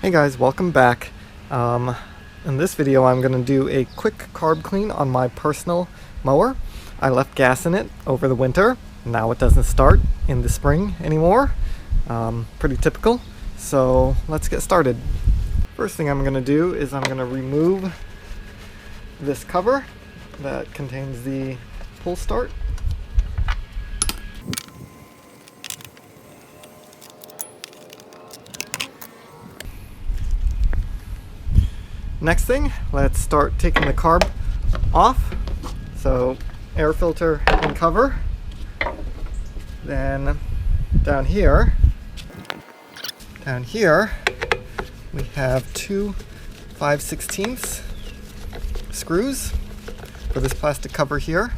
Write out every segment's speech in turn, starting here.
Hey guys, welcome back. In this video I'm going to do a quick carb clean on my personal mower. I left gas in it over the winter. Now it doesn't start in the spring anymore. Pretty typical. So let's get started. First thing I'm going to do is I'm going to remove this cover that contains the pull start. Next thing, let's start taking the carb off. So air filter and cover. Then down here we have two 5/16 screws for this plastic cover here.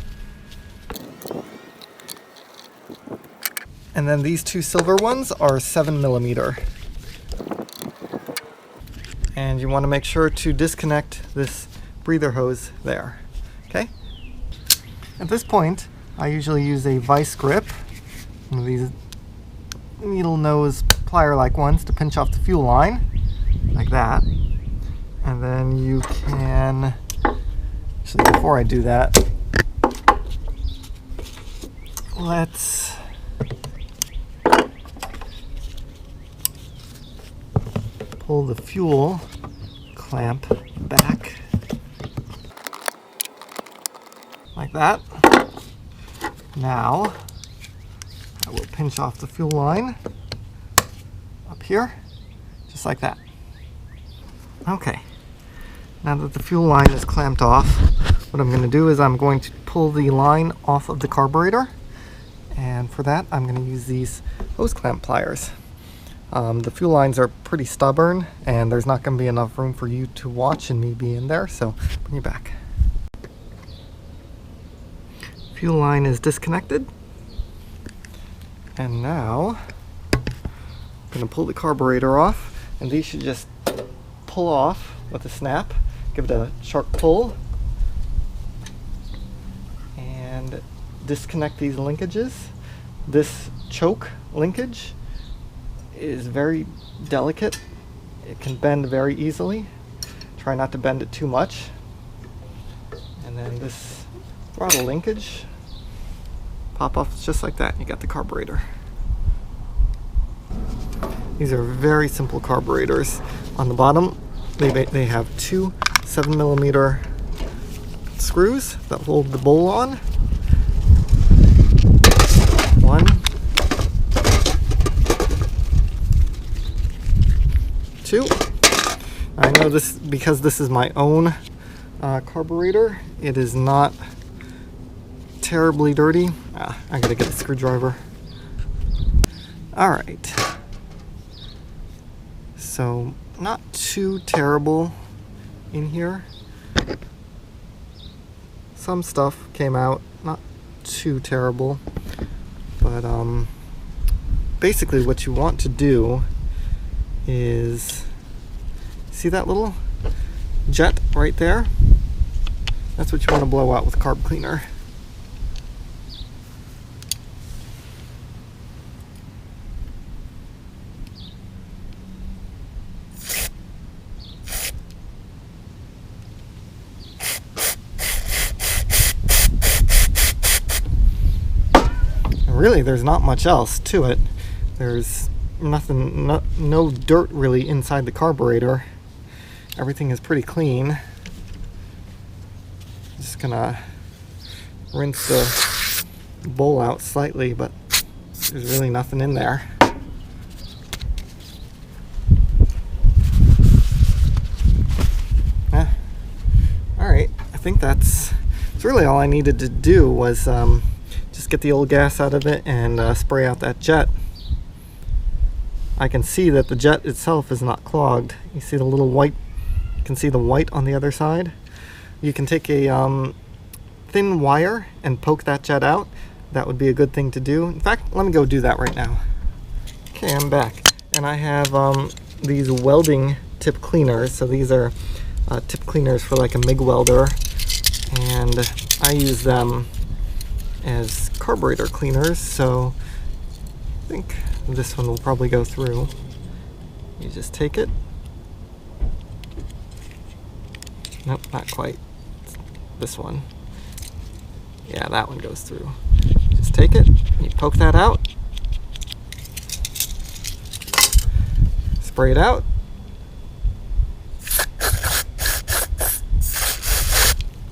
And then these two silver ones are 7mm. And you want to make sure to disconnect this breather hose there. Okay? At this point, I usually use a vice grip, one of these needle nose plier-like ones, to pinch off the fuel line, like that. And then you can, actually before I do that, let's pull the fuel clamp back like that. Now I will pinch off the fuel line up here, just like that. Okay, now that the fuel line is clamped off, what I'm going to do is I'm going to pull the line off of the carburetor, and for that I'm going to use these hose clamp pliers. The fuel lines are pretty stubborn, and there's not going to be enough room for you to watch and me be in there, so bring it back. Fuel line is disconnected, and now I'm going to pull the carburetor off, and these should just pull off with a snap. Give it a sharp pull and disconnect these linkages. This choke linkage is very delicate. It can bend very easily. Try not to bend it too much. And then this throttle linkage, pop off just like that. You got the carburetor. These are very simple carburetors. On the bottom, they have two 7mm screws that hold the bowl on. One, two. I know this because this is my own carburetor. It is not terribly dirty. I gotta get a screwdriver. Alright. So, not too terrible in here. Some stuff came out, not too terrible. But basically what you want to do is, see that little jet right there? That's what you want to blow out with carb cleaner. And really, there's not much else to it. There's nothing, no dirt really inside the carburetor. Everything is pretty clean. Just gonna rinse the bowl out slightly, but there's really nothing in there. Alright, I think that's really all I needed to do was just get the old gas out of it and spray out that jet. I can see that the jet itself is not clogged. You see the little white, you can see the white on the other side. You can take a thin wire and poke that jet out. That would be a good thing to do. In fact, let me go do that right now. Okay, I'm back. And I have these welding tip cleaners. So these are tip cleaners for like a MIG welder. And I use them as carburetor cleaners. So I think this one will probably go through. You just take it Nope, not quite. It's this one. Yeah, that one goes through. Just take it, you poke that out, spray it out,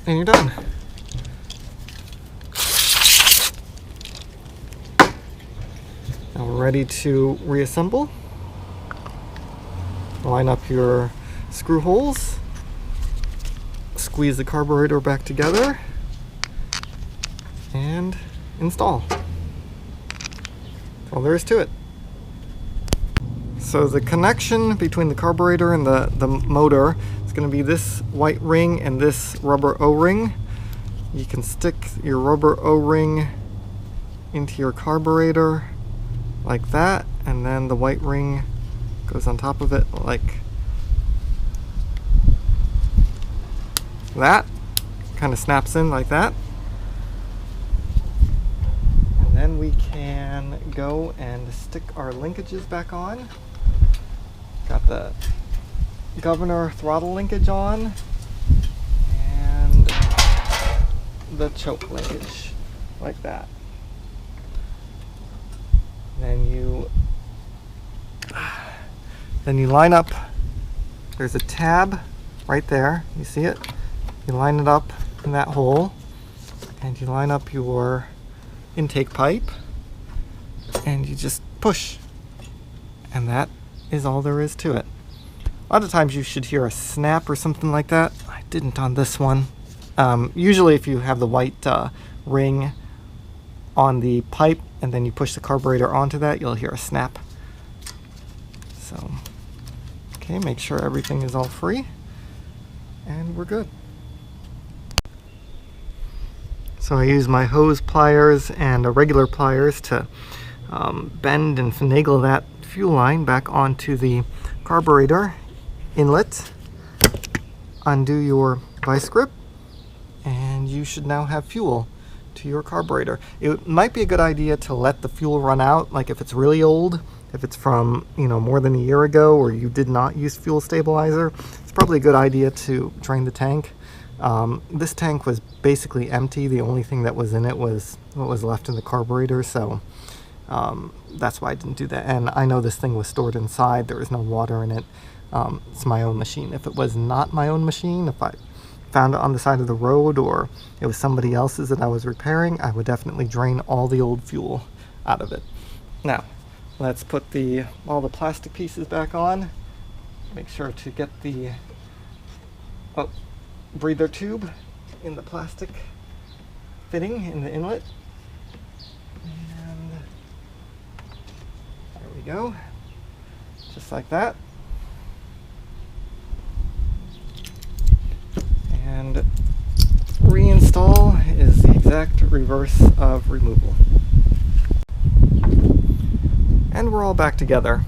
and you're done. Now we're ready to reassemble. Line up your screw holes, squeeze the carburetor back together, and install. That's all there is to it. So the connection between the carburetor and the motor is going to be this white ring and this rubber O-ring. You can stick your rubber O-ring into your carburetor like that, and then the white ring goes on top of it like that. Kind of snaps in like that. And then we can go and stick our linkages back on. Got the governor throttle linkage on and the choke linkage like that. Then you line up, there's a tab right there, you see it? You line it up in that hole, and you line up your intake pipe, and you just push. And that is all there is to it. A lot of times you should hear a snap or something like that. I didn't on this one. Usually if you have the white ring on the pipe and then you push the carburetor onto that, you'll hear a snap. So, okay, make sure everything is all free, and we're good. So I use my hose pliers and regular pliers to bend and finagle that fuel line back onto the carburetor inlet. Undo your vice grip, and you should now have fuel to your carburetor. It might be a good idea to let the fuel run out, like if it's really old, if it's from, more than a year ago, or you did not use fuel stabilizer, it's probably a good idea to drain the tank. This tank was basically empty. The only thing that was in it was what was left in the carburetor, so that's why I didn't do that. And I know this thing was stored inside. There was no water in it. It's my own machine. If it was not my own machine, if I found it on the side of the road or it was somebody else's that I was repairing, I would definitely drain all the old fuel out of it. Now, let's put all the plastic pieces back on. Make sure to get the breather tube in the plastic fitting in the inlet. And there we go. Just like that. And reinstall is the exact reverse of removal. And we're all back together.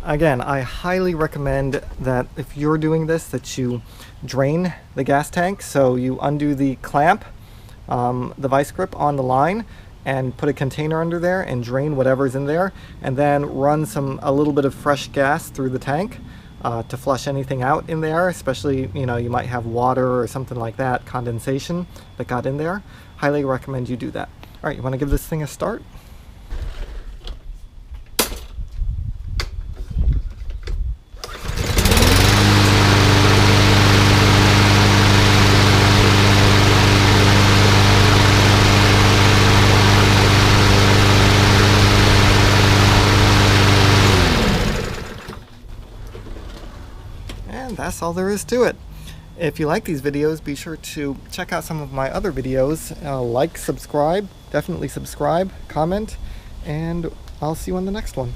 Again, I highly recommend that if you're doing this, that you drain the gas tank. So you undo the clamp, the vice grip on the line, and put a container under there and drain whatever's in there, and then run a little bit of fresh gas through the tank to flush anything out in there, especially, you might have water or something like that, condensation that got in there. Highly recommend you do that. All right, you want to give this thing a start? And that's all there is to it. If you like these videos, be sure to check out some of my other videos. Like, subscribe, definitely subscribe, comment, and I'll see you on the next one.